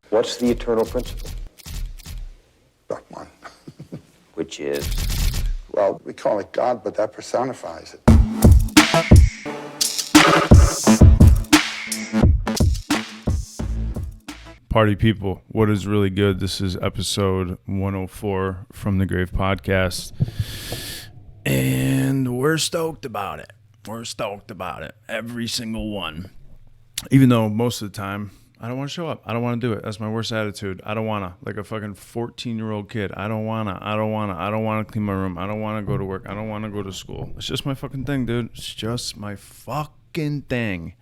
What's the eternal principle? But one. Which is? Well, we call it God, but that personifies it. Party people, what is really good? This is episode 104 from the Grave Podcast, and we're stoked about it. We're stoked about it. Every single one. Even though most of the time, I don't want to show up. I don't want to do it. That's my worst attitude. I don't want to. Like a fucking 14-year-old kid. I don't want to clean my room. I don't want to go to work. I don't want to go to school. It's just my fucking thing, dude. It's just my fucking thing.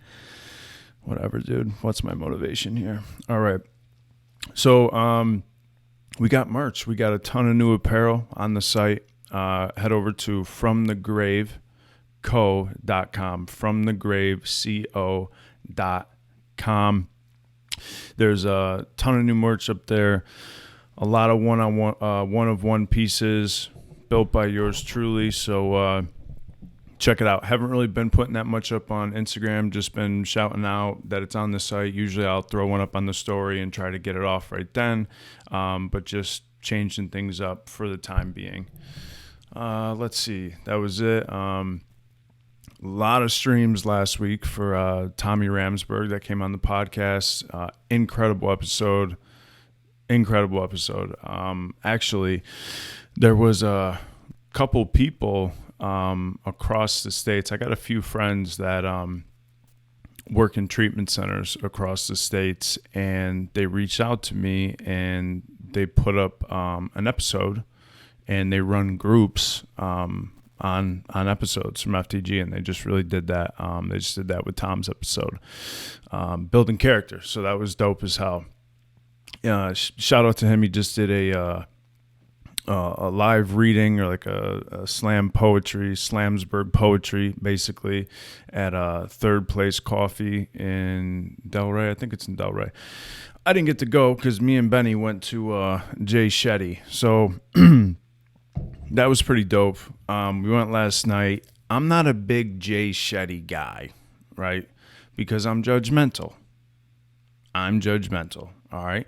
Whatever, dude. What's my motivation here? All right. So, we got merch. We got a ton of new apparel on the site. Head over to fromthegraveco.com. Fromthegraveco.com. There's a ton of new merch up there. A lot of one-of-one pieces built by yours truly. So, check it out. Haven't really been putting that much up on Instagram. Just been shouting out that it's on the site. Usually I'll throw one up on the story and try to get it off right then. But just changing things up for the time being. Let's see. That was it. A lot of streams last week for Tommy Ramsberg that came on the podcast. Incredible episode. Actually, there was a couple people across the states. I got a few friends that work in treatment centers across the states, and they reached out to me and they put up an episode, and they run groups on episodes from FTG, and they just really did that. They just did that with Tom's episode, building character. So that was dope as hell. Shout out to him. He just did a live reading, or like a Slamsburg poetry, basically, at Third Place Coffee in Delray. I think it's in Delray. I didn't get to go because me and Benny went to Jay Shetty. So that was pretty dope. We went last night. I'm not a big Jay Shetty guy, right? Because I'm judgmental. All right?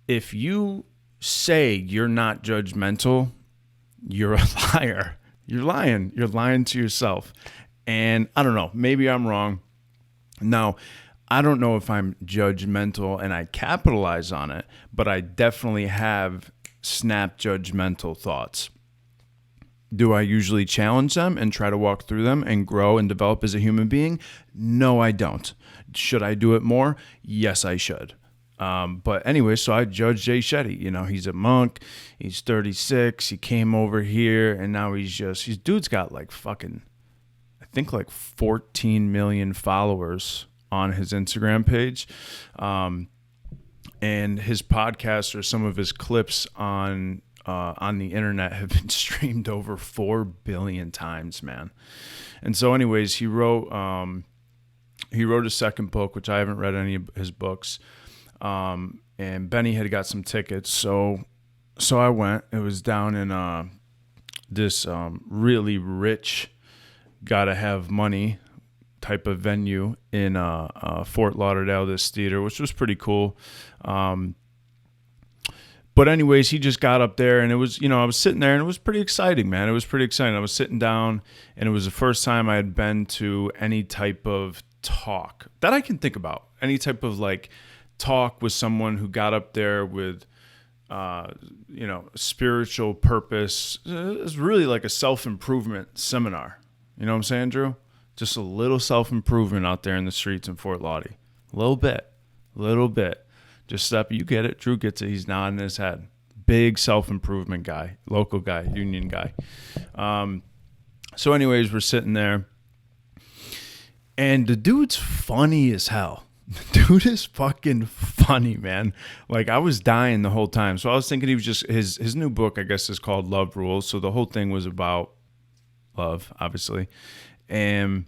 If you say you're not judgmental, you're a liar. You're lying to yourself. And I don't know, maybe I'm wrong. Now, I don't know if I'm judgmental and I capitalize on it, but I definitely have snap judgmental thoughts. Do I usually challenge them and try to walk through them and grow and develop as a human being? No, I don't. Should I do it more? Yes, I should. But anyway, so I judge Jay Shetty. You know, he's a monk. He's 36. He came over here, and now his dude's got like fucking, I think like 14 million followers on his Instagram page. And his podcast, or some of his clips on the internet, have been streamed over 4 billion times, man. And so anyways, he wrote a second book, which I haven't read any of his books. And Benny had got some tickets, so I went. It was down in this really rich, gotta have money type of venue in Fort Lauderdale, this theater, which was pretty cool. But anyways, he just got up there, and it was, I was sitting there, and it was pretty exciting, man. It was pretty exciting. I was sitting down, and it was the first time I had been to any type of talk that I can think about, any type of like talk with someone who got up there with, spiritual purpose. It was really like a self-improvement seminar. You know what I'm saying, Drew? Just a little self-improvement out there in the streets in Fort Lauderdale. A little bit. Just step, you get it. Drew gets it. He's nodding his head. Big self-improvement guy, local guy, union guy. So anyways, we're sitting there, and the dude's funny as hell. The dude is fucking funny, man. Like, I was dying the whole time. So I was thinking he was just, his new book, I guess, is called Love Rules. So the whole thing was about love, obviously. And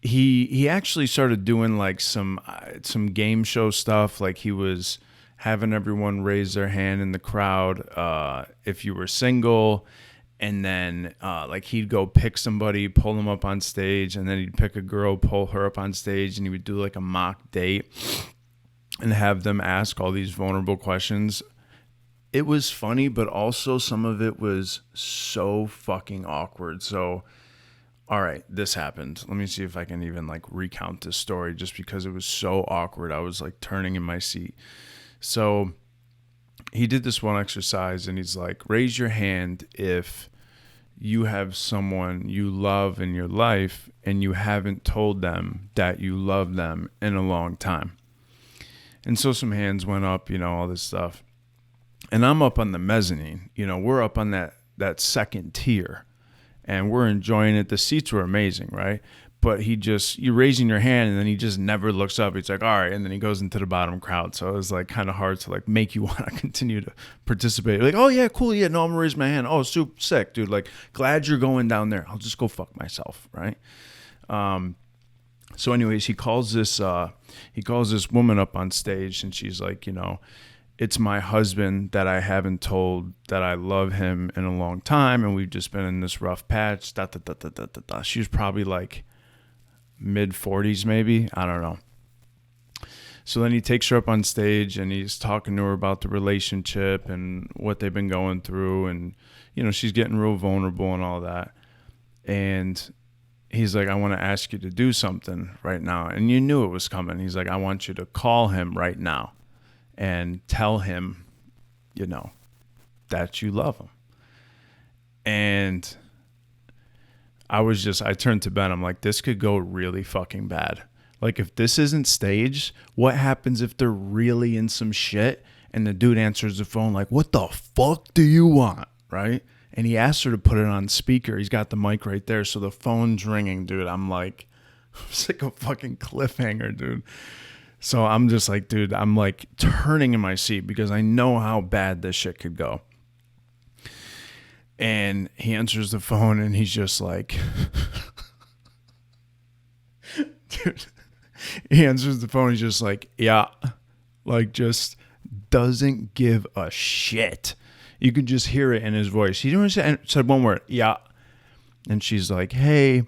he actually started doing like some game show stuff. Like, he was having everyone raise their hand in the crowd if you were single. And then like he'd go pick somebody, pull them up on stage, and then he'd pick a girl, pull her up on stage, and he would do like a mock date. and have them ask all these vulnerable questions. It was funny, but also some of it was so fucking awkward. So, all right, this happened. Let me see if I can even like recount this story, just because it was so awkward. I was like turning in my seat. So he did this one exercise and he's like, raise your hand if you have someone you love in your life and you haven't told them that you love them in a long time. And so some hands went up, all this stuff. And I'm up on the mezzanine. We're up on that second tier and we're enjoying it. The seats were amazing, right? But you're raising your hand and then he just never looks up. He's like, all right. And then he goes into the bottom crowd. So it was like kind of hard to like make you want to continue to participate. Like, oh yeah, cool. Yeah, no, I'm gonna raise my hand. Oh, super sick, dude. Like, glad you're going down there. I'll just go fuck myself, right? So anyways, he calls this woman up on stage and she's like, it's my husband that I haven't told that I love him in a long time. And we've just been in this rough patch. She was probably like mid 40s, maybe. I don't know. So then he takes her up on stage and he's talking to her about the relationship and what they've been going through. And, she's getting real vulnerable and all that. And he's like, I want to ask you to do something right now. And you knew it was coming. He's like, I want you to call him right now and tell him, that you love him. And I turned to Ben. I'm like, this could go really fucking bad. Like, if this isn't staged, what happens if they're really in some shit and the dude answers the phone like, what the fuck do you want? Right? And he asked her to put it on speaker. He's got the mic right there. So the phone's ringing, dude. I'm like, it's like a fucking cliffhanger, dude. So I'm just like, dude, I'm like turning in my seat because I know how bad this shit could go. And he answers the phone and he's just like, dude, he answers the phone. He's just like, yeah, like just doesn't give a shit. You could just hear it in his voice. He didn't said one word, yeah. And she's like, hey.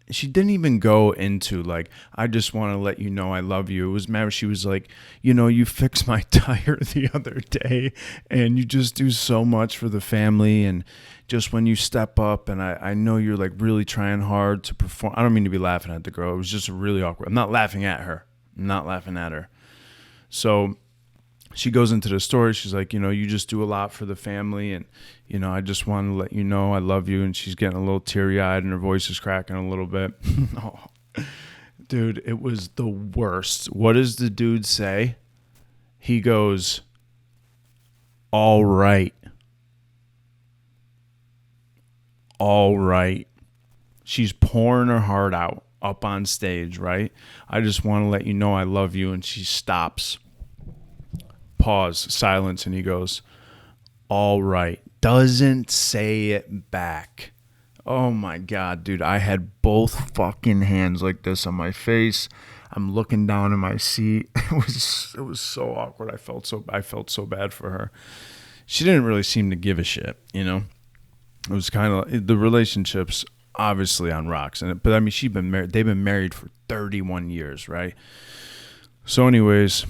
She didn't even go into like, I just want to let you know I love you. It was mad. She was like, you fixed my tire the other day and you just do so much for the family. And just when you step up and I know you're like really trying hard to perform. I don't mean to be laughing at the girl. It was just really awkward. I'm not laughing at her. So she goes into the story. She's like, you just do a lot for the family. And, I just want to let you know I love you. And she's getting a little teary-eyed and her voice is cracking a little bit. Oh, dude, it was the worst. What does the dude say? He goes, all right. All right. She's pouring her heart out up on stage, right? I just want to let you know I love you. And she stops. Pause, silence, and he goes, all right. Doesn't say it back. Oh my God, dude. I had both fucking hands like this on my face. I'm looking down in my seat. It was so awkward. I felt so bad for her. She didn't really seem to give a shit, It was kind of the relationships obviously on rocks. But I mean, they've been married for 31 years, right? So anyways,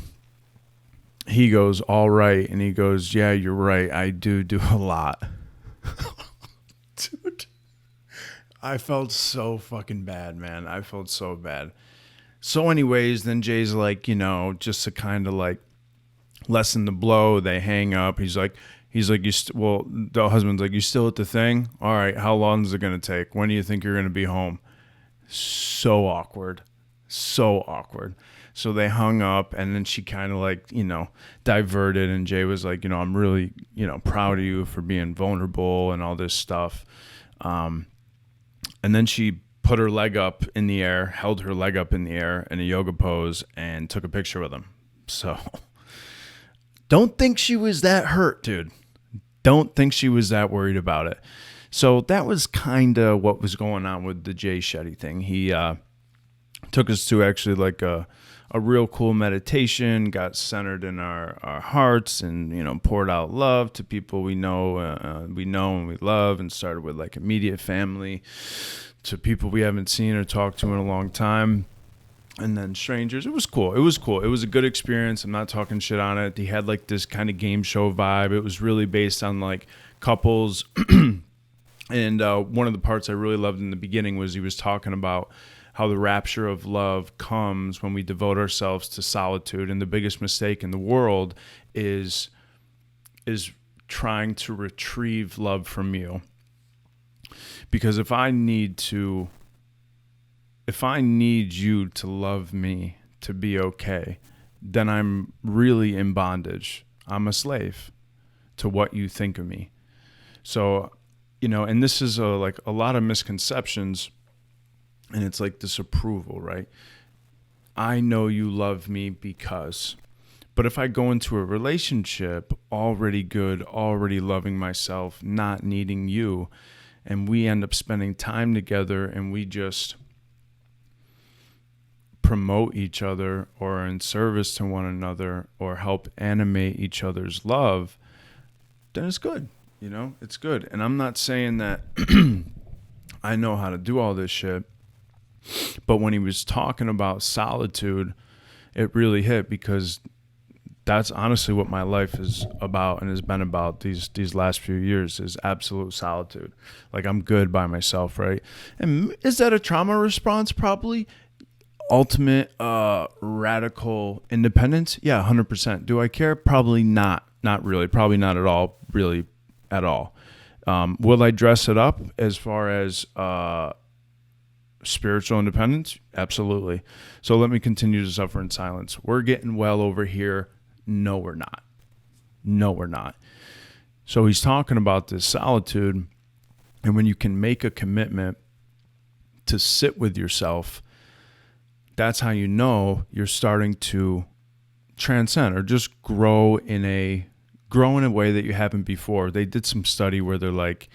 he goes, all right. And he goes, yeah, you're right. I do a lot. Dude, I felt so fucking bad, man. I felt so bad. So anyways, then Jay's like, just to kind of like lessen the blow, they hang up. He's like, the husband's like, you still at the thing? All right. How long is it going to take? When do you think you're going to be home? So awkward. So they hung up and then she kind of like, diverted. And Jay was like, I'm really, proud of you for being vulnerable and all this stuff. And then she put her leg up in the air, held her leg up in the air in a yoga pose and took a picture with him. So don't think she was that hurt, dude. Don't think she was that worried about it. So that was kind of what was going on with the Jay Shetty thing. He took us to actually like a real cool meditation, got centered in our hearts and, poured out love to people we know and we love, and started with like immediate family to people we haven't seen or talked to in a long time. and then strangers. It was cool. It was a good experience. I'm not talking shit on it. He had like this kind of game show vibe. It was really based on like couples. And one of the parts I really loved in the beginning was he was talking about how the rapture of love comes when we devote ourselves to solitude. And the biggest mistake in the world is trying to retrieve love from you. Because if I need you to love me to be okay, then I'm really in bondage. I'm a slave to what you think of me. So, and this is like a lot of misconceptions, and it's like this approval, right? I know you love me because. But if I go into a relationship already good, already loving myself, not needing you, and we end up spending time together and we just promote each other or are in service to one another or help animate each other's love, then it's good. It's good. And I'm not saying that I know how to do all this shit, but when he was talking about solitude, it really hit, because that's honestly what my life is about and has been about these last few years, is absolute solitude. Like, I'm good by myself, right? And is that a trauma response? Probably. Ultimate radical independence? Yeah, 100%. Do I care? Probably not. Not really. Probably not at all. Really, at all. Will I dress it up as far as spiritual independence? Absolutely. So let me continue to suffer in silence. We're getting well over here. No, we're not. No, we're not. So he's talking about this solitude, and when you can make a commitment to sit with yourself, that's how you know you're starting to transcend or just grow in a way that you haven't before. They did some study where they're like,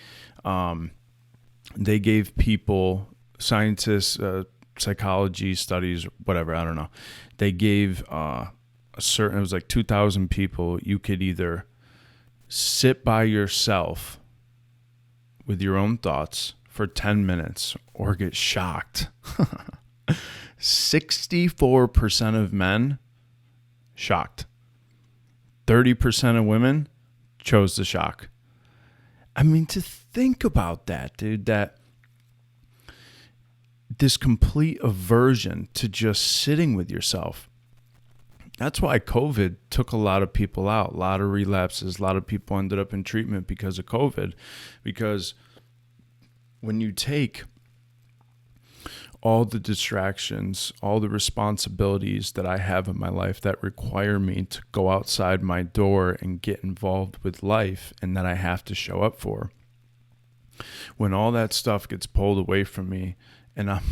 they gave people, scientists, psychology studies, whatever, I don't know. They gave it was like 2,000 people. You could either sit by yourself with your own thoughts for 10 minutes or get shocked. 64% of men shocked. 30% of women chose the shock. I mean, to think about that, dude, that this complete aversion to just sitting with yourself. That's why COVID took a lot of people out, a lot of relapses, a lot of people ended up in treatment because of COVID. Because when you take all the distractions, all the responsibilities that I have in my life that require me to go outside my door and get involved with life and that I have to show up for, when all that stuff gets pulled away from me and I'm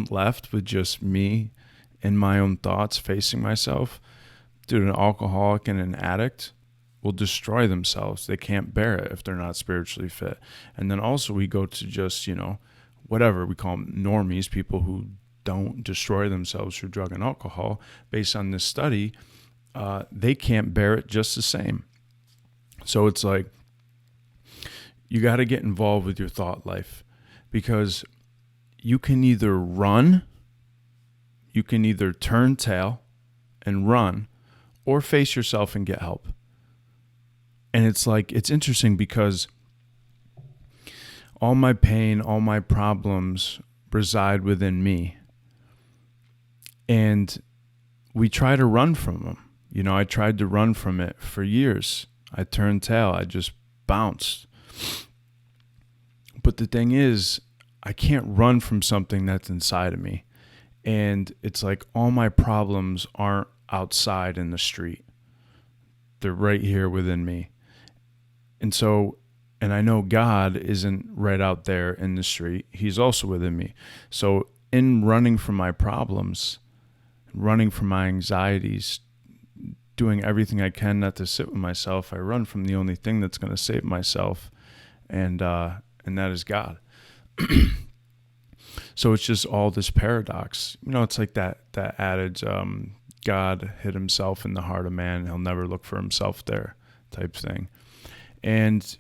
left with just me and my own thoughts facing myself, dude, an alcoholic and an addict will destroy themselves. They can't bear it if they're not spiritually fit. And then also we go to just, whatever we call them, normies, people who don't destroy themselves through drug and alcohol. Based on this study, they can't bear it just the same. So it's like, you got to get involved with your thought life, because you can either run, you can either turn tail and run, or face yourself and get help. And it's like, it's interesting because all my pain, all my problems reside within me. And we try to run from them. I tried to run from it for years. I turned tail. I just bounced. But the thing is, I can't run from something that's inside of me. And it's like all my problems aren't outside in the street. They're right here within me. And I know God isn't right out there in the street. He's also within me. So in running from my problems, running from my anxieties, doing everything I can not to sit with myself, I run from the only thing that's going to save myself, and that is God. So it's just all this paradox. It's like that adage, God hid himself in the heart of man. He'll never look for himself there type thing. And,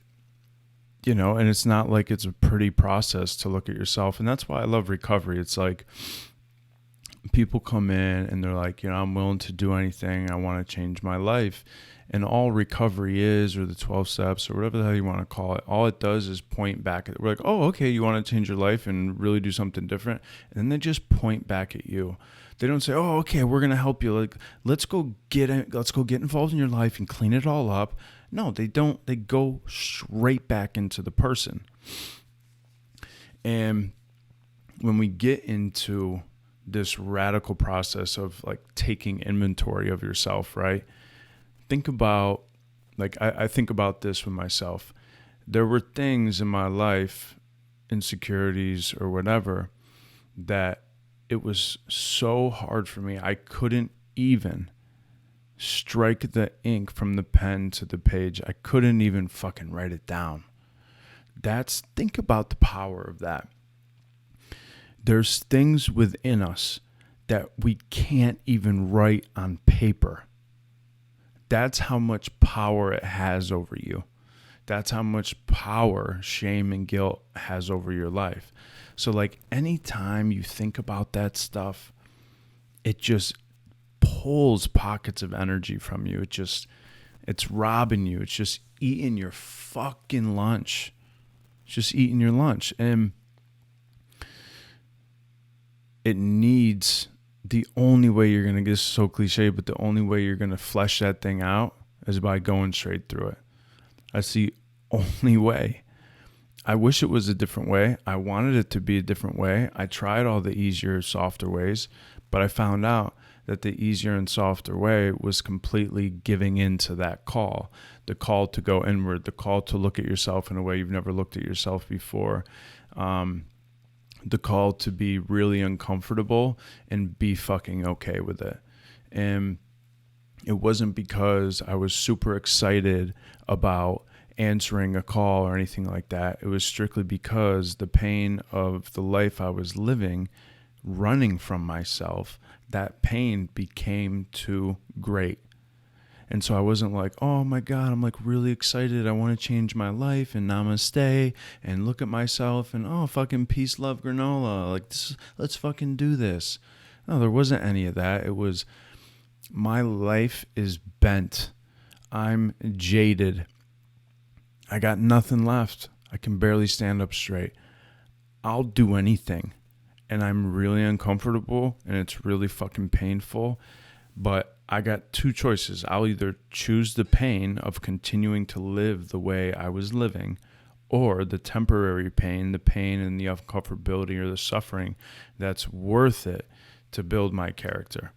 and it's not like it's a pretty process to look at yourself. And that's why I love recovery. It's like people come in and they're like, I'm willing to do anything. I want to change my life. And all recovery is, or the 12 steps, or whatever the hell you want to call it, all it does is point back at, we're like, oh, okay, you want to change your life and really do something different. And then they just point back at you. They don't say, oh, okay, we're going to help you. Like, let's go get involved in your life and clean it all up. No, they don't. They go straight back into the person. And when we get into this radical process of like taking inventory of yourself, right? Think about, like, I think about this with myself. There were things in my life, insecurities or whatever, that it was so hard for me. I couldn't even strike the ink from the pen to the page. I couldn't even fucking write it down. Think about the power of that. There's things within us that we can't even write on paper. That's how much power it has over you. That's how much power shame and guilt has over your life. So like anytime you think about that stuff, it just pulls pockets of energy from you. It's robbing you. It's just eating your fucking lunch. It's just eating your lunch. And it needs, the only way you're going to, get so cliche, but the only way you're going to flesh that thing out is by going straight through it. That's the only way. I wish it was a different way. I wanted it to be a different way. I tried all the easier, softer ways, but I found out that the easier and softer way was completely giving in to that call, the call to go inward, the call to look at yourself in a way you've never looked at yourself before, the call to be really uncomfortable and be fucking okay with it. And it wasn't because I was super excited about answering a call or anything like that. It was strictly because the pain of the life I was living, running from myself, that pain became too great. And so I wasn't like, oh my God, I'm like really excited. I want to change my life and namaste and look at myself and oh, fucking peace, love, granola. Like this, let's fucking do this. No, there wasn't any of that. It was, my life is bent. I'm jaded. I got nothing left. I can barely stand up straight. I'll do anything. And I'm really uncomfortable and it's really fucking painful. But I got two choices. I'll either choose the pain of continuing to live the way I was living, or the temporary pain, the pain and the uncomfortability or the suffering that's worth it to build my character,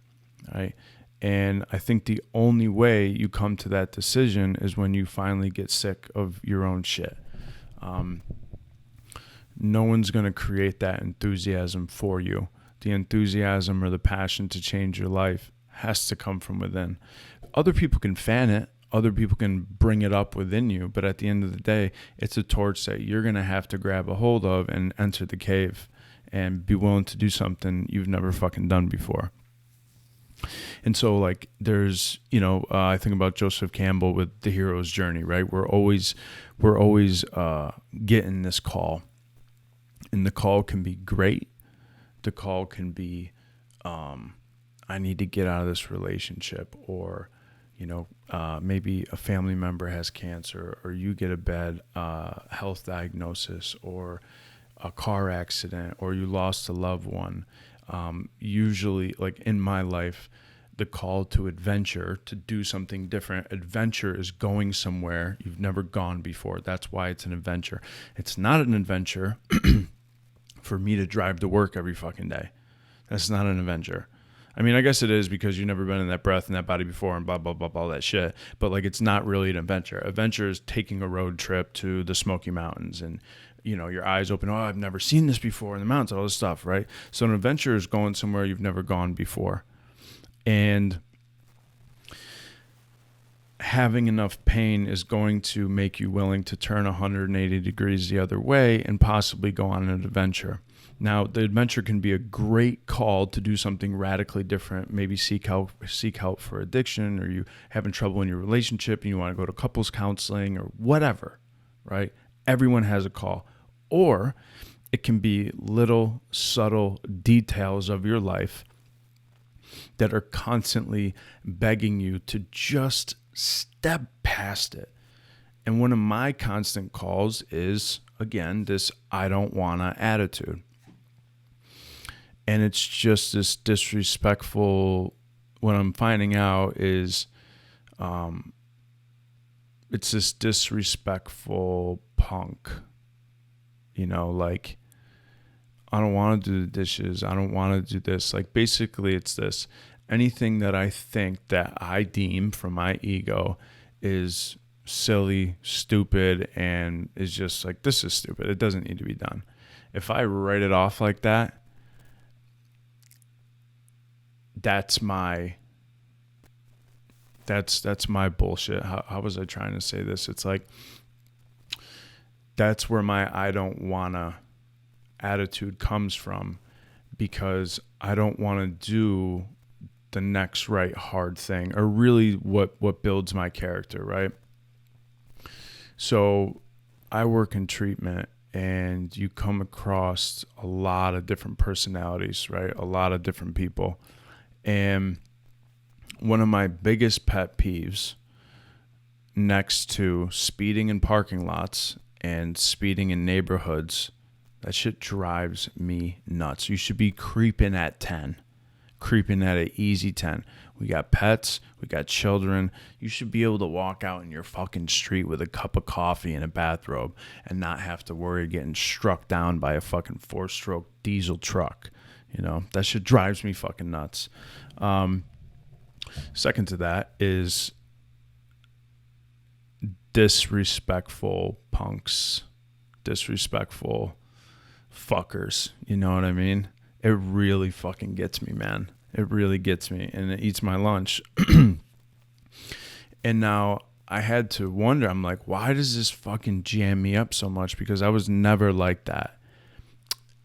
right? And I think the only way you come to that decision is when you finally get sick of your own shit. No one's going to create that enthusiasm for you. The enthusiasm or the passion to change your life has to come from within. Other people can fan it. Other people can bring it up within you. But at the end of the day, it's a torch that you're going to have to grab a hold of and enter the cave and be willing to do something you've never fucking done before. And so like there's, I think about Joseph Campbell with the hero's journey, right? We're always getting this call, and the call can be great. The call can be, I need to get out of this relationship, or, maybe a family member has cancer, or you get a bad health diagnosis, or a car accident, or you lost a loved one. Usually, like in my life, the call to adventure, to do something different. Adventure is going somewhere you've never gone before. That's why it's an adventure. It's not an adventure for me to drive to work every fucking day. That's not an adventure. I mean, I guess it is because you've never been in that breath and that body before and blah, blah, blah, blah, all that shit. But like, it's not really an adventure. Adventure is taking a road trip to the Smoky Mountains and, your eyes open. Oh, I've never seen this before in the mountains, all this stuff, right? So an adventure is going somewhere you've never gone before. And having enough pain is going to make you willing to turn 180 degrees the other way and possibly go on an adventure. Now, the adventure can be a great call to do something radically different. Maybe seek help for addiction, or you having trouble in your relationship and you want to go to couples counseling or whatever, right? Everyone has a call. Or it can be little subtle details of your life that are constantly begging you to just step past it. And one of my constant calls is, again, this I don't wanna attitude. And it's just this disrespectful, what I'm finding out is it's this disrespectful punk. You know, like, I don't want to do the dishes. I don't want to do this. Like, basically, it's this. Anything that I think that I deem from my ego is silly, stupid, and is just like, this is stupid. It doesn't need to be done. If I write it off like that, that's my bullshit. How was I trying to say this? It's like, that's where my I don't wanna attitude comes from, because I don't want to do the next right hard thing, or really what builds my character, right? So I work in treatment, and you come across a lot of different personalities, right? A lot of different people. And one of my biggest pet peeves, next to speeding in parking lots and speeding in neighborhoods, that shit drives me nuts. You should be creeping at 10, creeping at an easy 10. We got pets, we got children. You should be able to walk out in your fucking street with a cup of coffee and a bathrobe and not have to worry getting struck down by a fucking 4-stroke diesel truck. You know, that shit drives me fucking nuts. Second to that is disrespectful punks, disrespectful fuckers. You know what I mean? It really fucking gets me, man. It really gets me, and it eats my lunch. And now I had to wonder, I'm like, why does this fucking jam me up so much? Because I was never like that.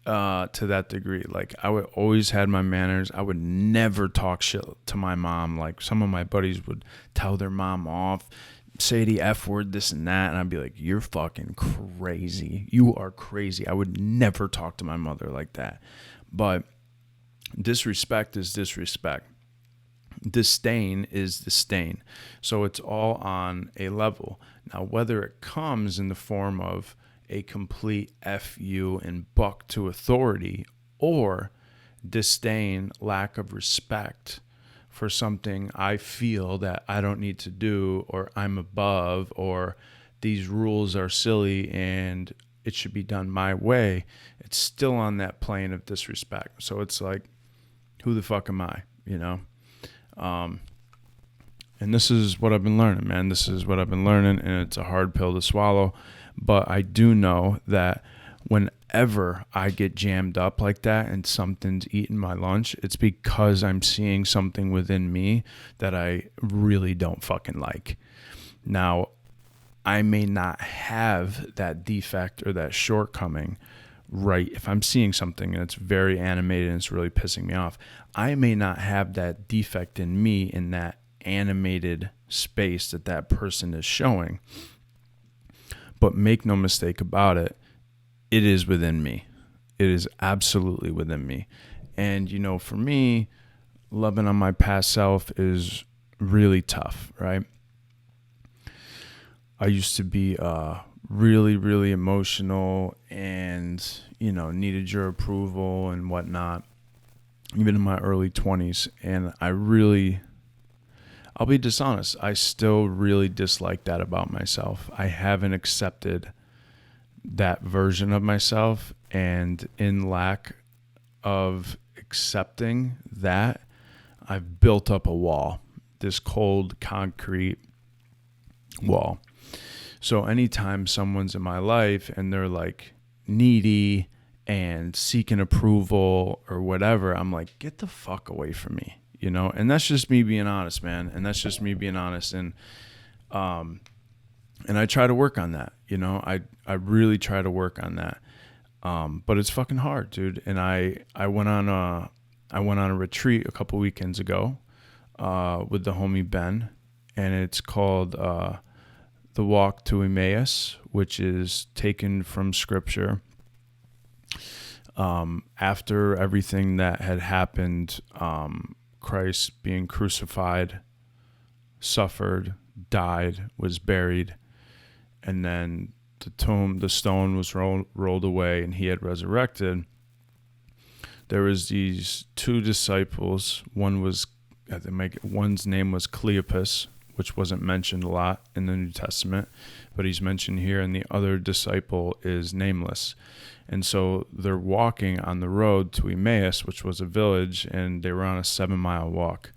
To that degree. Like, I would always had my manners. I would never talk shit to my mom. Like, some of my buddies would tell their mom off, say the F word, this and that, and I'd be like, you're fucking crazy. You are crazy. I would never talk to my mother like that. But disrespect is disrespect. Disdain is disdain. So it's all on a level. Now, whether it comes in the form of a complete F you and buck to authority, or disdain, lack of respect for something I feel that I don't need to do, or I'm above, or these rules are silly and it should be done my way, it's still on that plane of disrespect. So it's like, who the fuck am I, you know? And this is what I've been learning, man. This is what I've been learning, and it's a hard pill to swallow. But I do know that whenever I get jammed up like that and something's eating my lunch, it's because I'm seeing something within me that I really don't fucking like. Now, I may not have that defect or that shortcoming, right? If I'm seeing something and it's very animated and it's really pissing me off, I may not have that defect in me in that animated space that person is showing. But make no mistake about it, it is within me. It is absolutely within me. And, you know, for me, loving on my past self is really tough, right? I used to be really, really emotional and, you know, needed your approval and whatnot, even in my early 20s. And I'll be dishonest, I still really dislike that about myself. I haven't accepted that version of myself, and in lack of accepting that, I've built up a wall, this cold concrete wall. So anytime someone's in my life and they're like needy and seeking approval or whatever, I'm like, get the fuck away from me. You know, and that's just me being honest, man. And that's just me being honest. And I try to work on that. You know, I really try to work on that. But it's fucking hard, dude. And I went on a retreat a couple weekends ago with the homie Ben, and it's called The Walk to Emmaus, which is taken from scripture. After everything that had happened, Christ being crucified, suffered, died, was buried, and then the stone was rolled away, and he had resurrected. There was these two disciples. One's name was Cleopas, which wasn't mentioned a lot in the New Testament, but he's mentioned here, and the other disciple is nameless. And so they're walking on the road to Emmaus, which was a village, and they were on a 7-mile walk.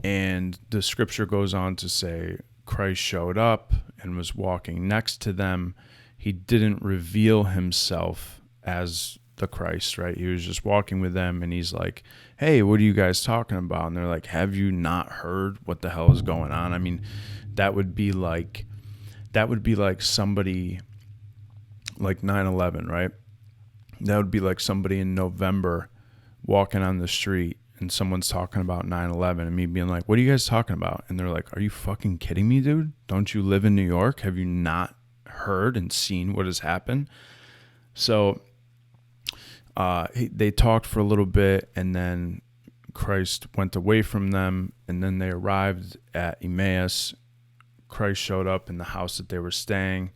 And the scripture goes on to say Christ showed up and was walking next to them. He didn't reveal himself as the Christ, right? He was just walking with them, and he's like, hey, what are you guys talking about? And they're like, have you not heard what the hell is going on? I mean, that would be like somebody like 9/11, right? That would be like somebody in November walking on the street and someone's talking about 9/11 and me being like, what are you guys talking about? And they're like, are you fucking kidding me, dude? Don't you live in New York? Have you not heard and seen what has happened? So they talked for a little bit, and then Christ went away from them, and then they arrived at Emmaus. Christ showed up in the house that they were staying,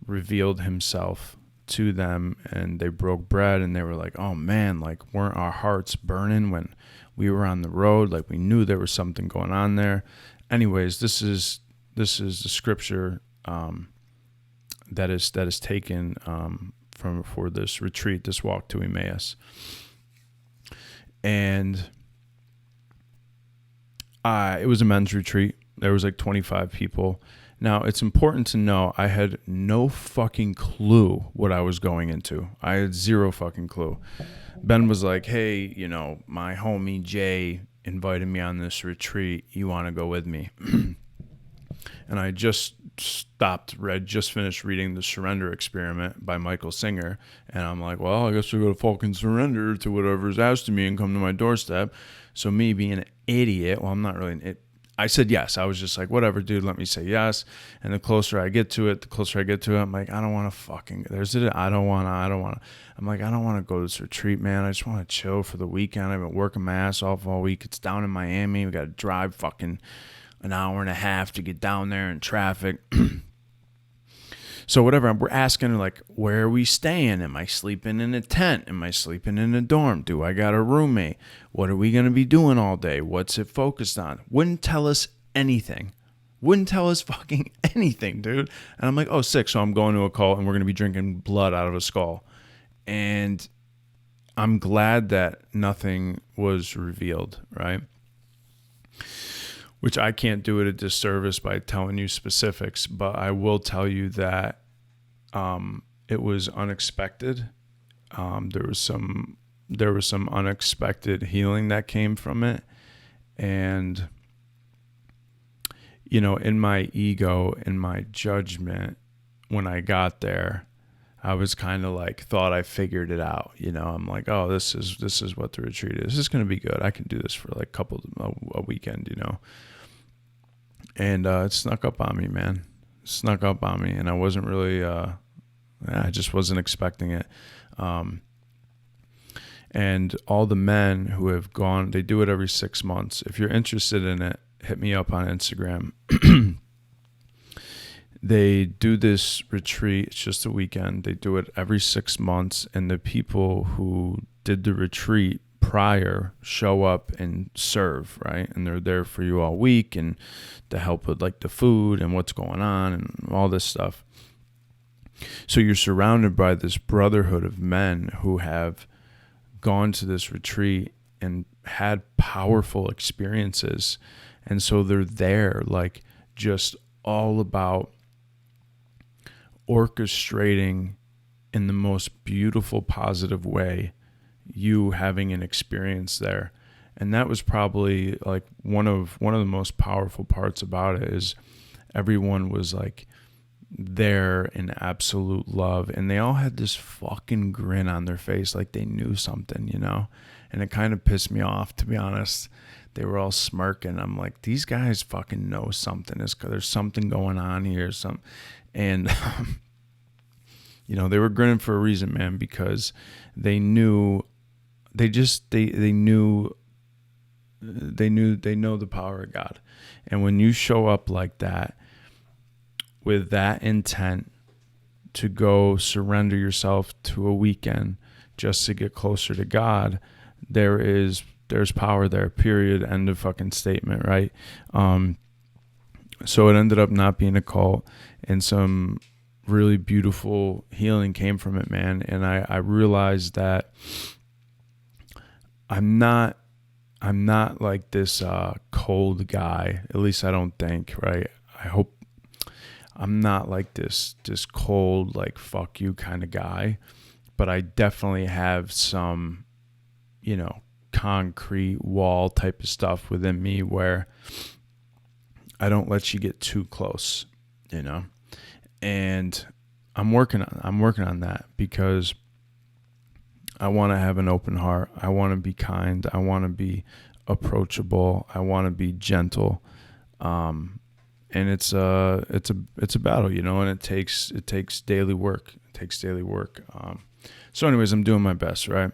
revealed himself to them, and they broke bread, and they were like, oh man, like, weren't our hearts burning when we were on the road? Like, we knew there was something going on there. Anyways, this is the scripture that is taken for this retreat, this walk to Emmaus. And it was a men's retreat. There was like 25 people. Now, it's important to know I had no fucking clue what I was going into. I had zero fucking clue. Ben was like, hey, my homie Jay invited me on this retreat. You want to go with me? And I just finished reading The Surrender Experiment by Michael Singer. And I'm like, well, I guess I gotta fucking surrender to whatever's asked of me and come to my doorstep. So me being an idiot, well, I'm not really an idiot. I said yes. I was just like, whatever, dude, let me say yes. And the closer I get to it, I'm like, I don't want to fucking, I don't want to. I'm like, I don't want to go to this retreat, man. I just want to chill for the weekend. I've been working my ass off all week. It's down in Miami. We got to drive fucking an hour and a half to get down there in traffic. So whatever, we're asking, like, where are we staying? Am I sleeping in a tent? Am I sleeping in a dorm? Do I got a roommate? What are we going to be doing all day? What's it focused on? Wouldn't tell us anything. Wouldn't tell us fucking anything, dude. And I'm like, oh, sick. So I'm going to a cult and we're going to be drinking blood out of a skull. And I'm glad that nothing was revealed, right? Which I can't do it a disservice by telling you specifics, but I will tell you that it was unexpected. There was some unexpected healing that came from it, and in my ego, in my judgment, when I got there, I was kind of like thought I figured it out. I'm like, oh, this is what the retreat is. This is gonna be good. I can do this for like a weekend, And it snuck up on me, man. It snuck up on me, and I wasn't really, I just wasn't expecting it. And all the men who have gone, they do it every 6 months. If you're interested in it, hit me up on Instagram. They do this retreat. It's just a weekend. They do it every 6 months, and the people who did the retreat prior show up and serve, right? And they're there for you all week and to help with like the food and what's going on and all this stuff. So you're surrounded by this brotherhood of men who have gone to this retreat and had powerful experiences. And so they're there like just all about orchestrating in the most beautiful, positive way you having an experience there. And that was probably like one of the most powerful parts about it is everyone was like there in absolute love, and they all had this fucking grin on their face like they knew something, and it kind of pissed me off, to be honest. They were all smirking. I'm like, these guys fucking know something. There's something going on here. And they were grinning for a reason, man, because they knew they knew they know the power of God. And when you show up like that, with that intent to go surrender yourself to a weekend just to get closer to God, there's power there, period, end of fucking statement, right? So it ended up not being a cult, and some really beautiful healing came from it, man. And I realized that I'm not like this cold guy. At least I don't think, right? I hope I'm not like this cold, like fuck you kind of guy. But I definitely have some, concrete wall type of stuff within me where I don't let you get too close, and I'm working on that, because I want to have an open heart. I want to be kind. I want to be approachable. I want to be gentle. And it's a battle, and it takes daily work. It takes daily work. So anyways, I'm doing my best, right?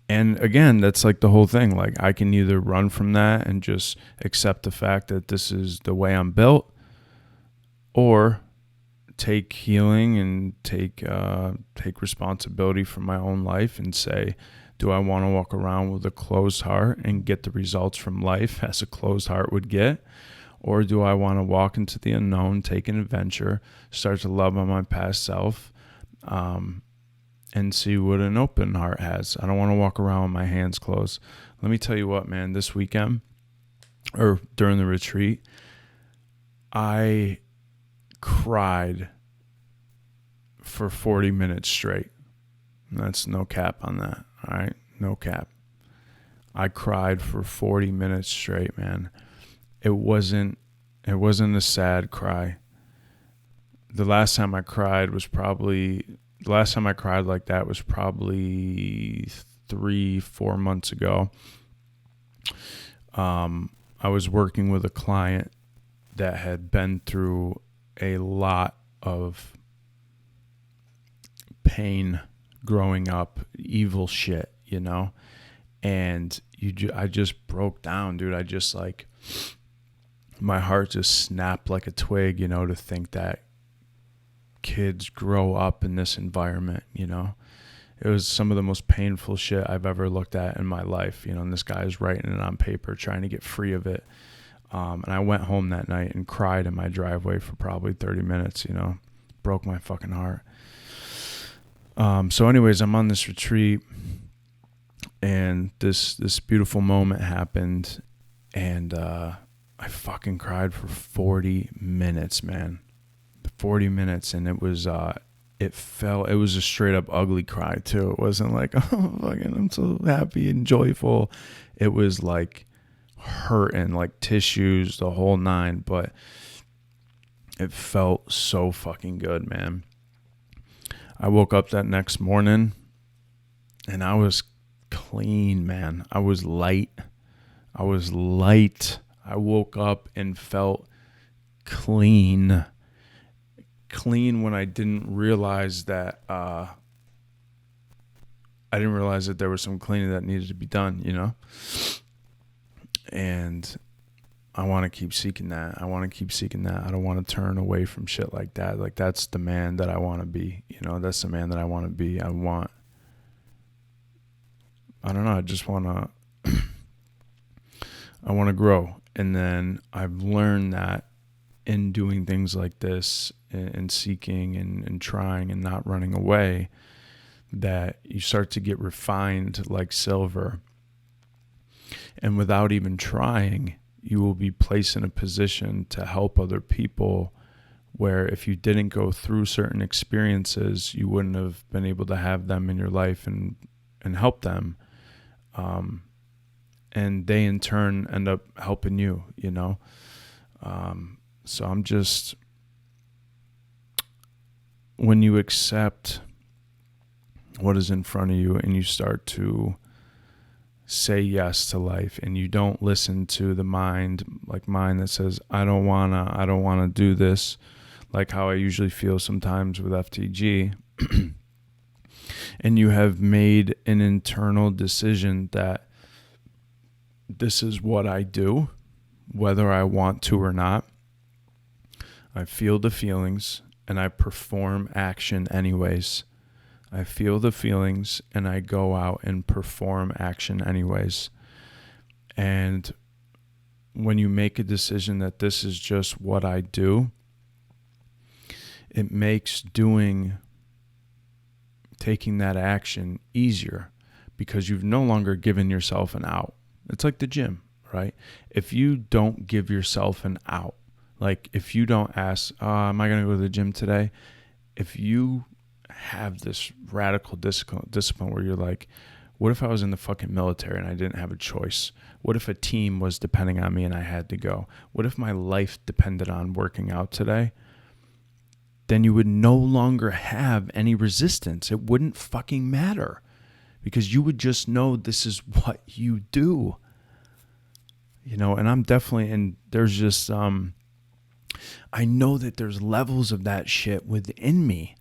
And again, that's like the whole thing. Like, I can either run from that and just accept the fact that this is the way I'm built, or take healing and take responsibility for my own life and say, do I want to walk around with a closed heart and get the results from life as a closed heart would get? Or do I want to walk into the unknown, take an adventure, start to love on my past self, and see what an open heart has? I don't want to walk around with my hands closed. Let me tell you what, man, this weekend, or during the retreat, I cried for 40 minutes straight. That's no cap on that. All right. No cap. I cried for 40 minutes straight, man. It wasn't a sad cry. The last time I cried like that was probably 3-4 months ago. I was working with a client that had been through a lot of pain growing up, evil shit, and I just broke down, dude. I just my heart just snapped like a twig, to think that kids grow up in this environment, It was some of the most painful shit I've ever looked at in my life, and this guy is writing it on paper, trying to get free of it. And I went home that night and cried in my driveway for probably 30 minutes, broke my fucking heart. So anyways, I'm on this retreat, and this beautiful moment happened, and I fucking cried for 40 minutes, man. 40 minutes, and it was a straight up ugly cry too. It wasn't like, oh fucking I'm so happy and joyful. It was like hurting, like tissues, the whole nine, but it felt so fucking good, man. I woke up that next morning and I was clean, man. I was light. I woke up and felt clean when I didn't realize that there was some cleaning that needed to be done, And I want to keep seeking that. I don't want to turn away from shit like that. Like, that's the man that I want to be, That's the man that I want to be. I just want to I want to grow. And then I've learned that in doing things like this and seeking and trying and not running away, that you start to get refined like silver. And without even trying, you will be placed in a position to help other people where if you didn't go through certain experiences, you wouldn't have been able to have them in your life and help them. And they in turn end up helping you, So I'm just, when you accept what is in front of you and you start to say yes to life, and you don't listen to the mind that says, I don't wanna do this, like how I usually feel sometimes with FTG. and you have made an internal decision that this is what I do, whether I want to or not. I feel the feelings and I perform action anyways. I feel the feelings and I go out and perform action anyways. And when you make a decision that this is just what I do, it makes taking that action easier because you've no longer given yourself an out. It's like the gym, right? If you don't give yourself an out, like if you don't ask, am I going to go to the gym today? If you have this radical discipline where you're like, what if I was in the fucking military and I didn't have a choice? What if a team was depending on me and I had to go? What if my life depended on working out today? Then you would no longer have any resistance. It wouldn't fucking matter because you would just know this is what you do. You know, and I'm definitely, and there's just, I know that there's levels of that shit within me.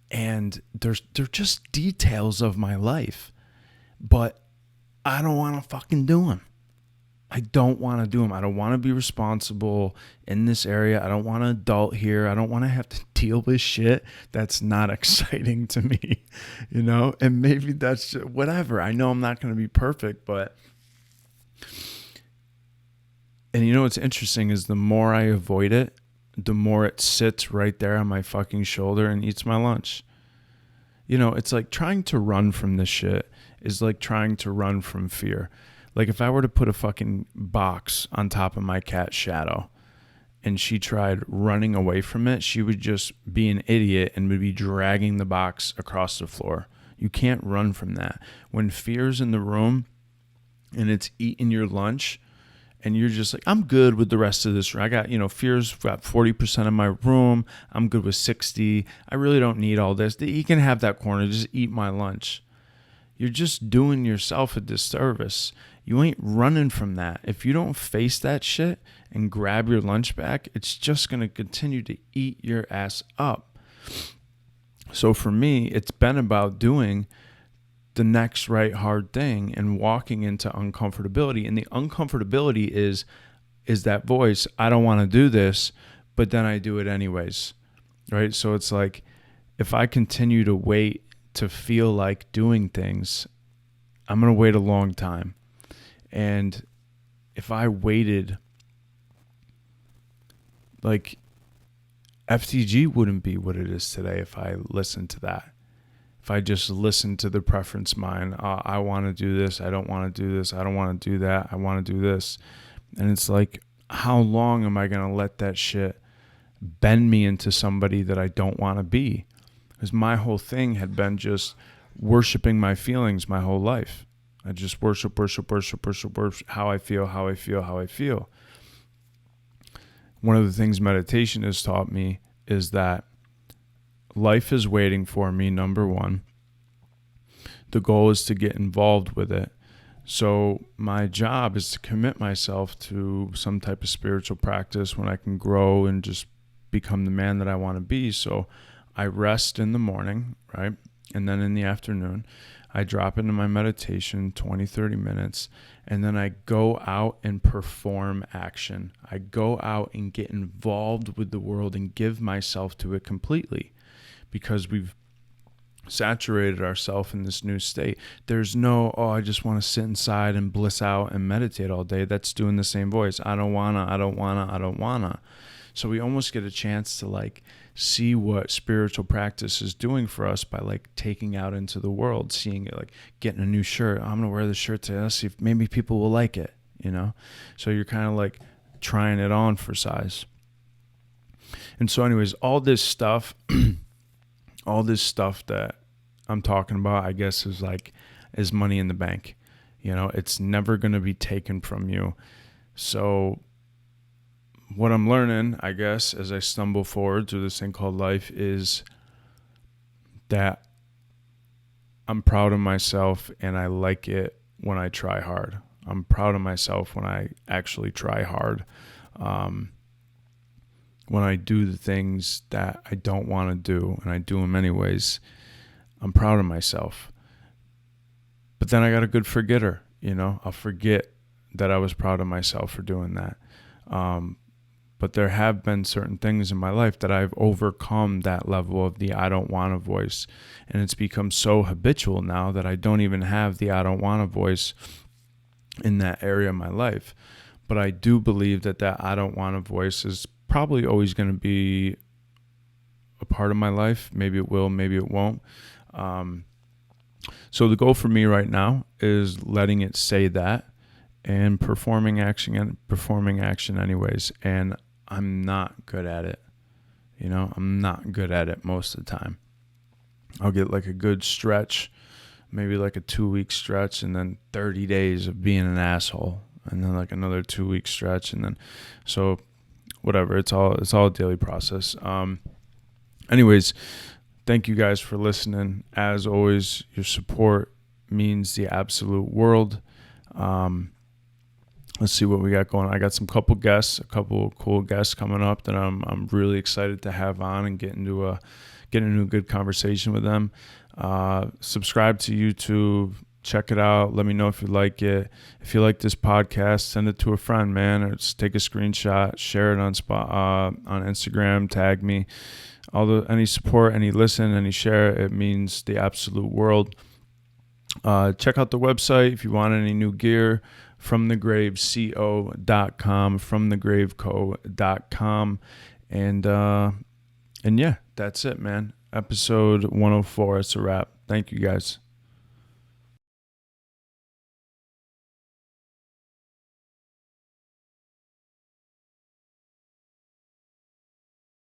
And they're just details of my life. But I don't want to fucking do them. I don't want to do them. I don't want to be responsible in this area. I don't want to adult here. I don't want to have to deal with shit that's not exciting to me, you know? And maybe that's just, whatever. I know I'm not going to be perfect, but... And you know what's interesting is the more I avoid it, the more it sits right there on my fucking shoulder and eats my lunch. You know, it's like trying to run from this shit is like trying to run from fear. Like if I were to put a fucking box on top of my cat's shadow and she tried running away from it, she would just be an idiot and would be dragging the box across the floor. You can't run from that. When fear's in the room and it's eating your lunch, and you're just like, I'm good with the rest of this room. I got, you know, fear's got 40% of my room. I'm good with 60. I really don't need all this. You can have that corner. Just eat my lunch. You're just doing yourself a disservice. You ain't running from that. If you don't face that shit and grab your lunch back, it's just going to continue to eat your ass up. So for me, it's been about doing the next right hard thing and walking into uncomfortability. And the uncomfortability is that voice, I don't want to do this, but then I do it anyways, right? So it's like, if I continue to wait to feel like doing things, I'm going to wait a long time. And if I waited, like FTG wouldn't be what it is today if I listened to that. If I just listen to the preference mind, I want to do this, I don't want to do this, I don't want to do that, I want to do this. And it's like, how long am I going to let that shit bend me into somebody that I don't want to be? Because my whole thing had been just worshiping my feelings my whole life. I just worship how I feel. One of the things meditation has taught me is that life is waiting for me, number one. The goal is to get involved with it. So my job is to commit myself to some type of spiritual practice when I can grow and just become the man that I want to be. So I rest in the morning, right? And then in the afternoon, I drop into my meditation 20, 30 minutes, and then I go out and perform action. I go out and get involved with the world and give myself to it completely. Because we've saturated ourselves in this new state. There's no, I just want to sit inside and bliss out and meditate all day. That's doing the same voice. I don't wanna. So we almost get a chance to like see what spiritual practice is doing for us by like taking out into the world, seeing it, like getting a new shirt. I'm going to wear this shirt today. Let's see if maybe people will like it, you know? So you're kind of like trying it on for size. And so anyways, all this stuff that I'm talking about, I guess, is money in the bank. You know, it's never going to be taken from you. So what I'm learning, I guess, as I stumble forward through this thing called life is that I'm proud of myself and I like it when I try hard. I'm proud of myself when I actually try hard. When I do the things that I don't want to do and I do them anyways, I'm proud of myself. But then I got a good forgetter, I'll forget that I was proud of myself for doing that. But there have been certain things in my life that I've overcome that level of the I don't want to voice. And it's become so habitual now that I don't even have the I don't want to voice in that area of my life. But I do believe that I don't want to voice is probably always going to be a part of my life. Maybe it will, maybe it won't. So the goal for me right now is letting it say that and performing action anyways. And I'm not good at it. I'm not good at it most of the time. I'll get like a good stretch, maybe like a 2-week stretch, and then 30 days of being an asshole, and then like another 2-week stretch, and then so whatever. It's all a daily process. Anyways, thank you guys for listening. As always, your support means the absolute world. Let's see what we got going. I got a couple cool guests coming up that I'm really excited to have on and get into a good conversation with them. Subscribe to YouTube, check it out. Let me know if you like it. If you like this podcast, send it to a friend, man, or just take a screenshot, share it on Instagram, tag me. Any support, any listen, any share, it means the absolute world. Check out the website if you want any new gear. FromTheGraveCo.com, FromTheGraveCo.com, and yeah, that's it, man. Episode 104. It's a wrap. Thank you, guys.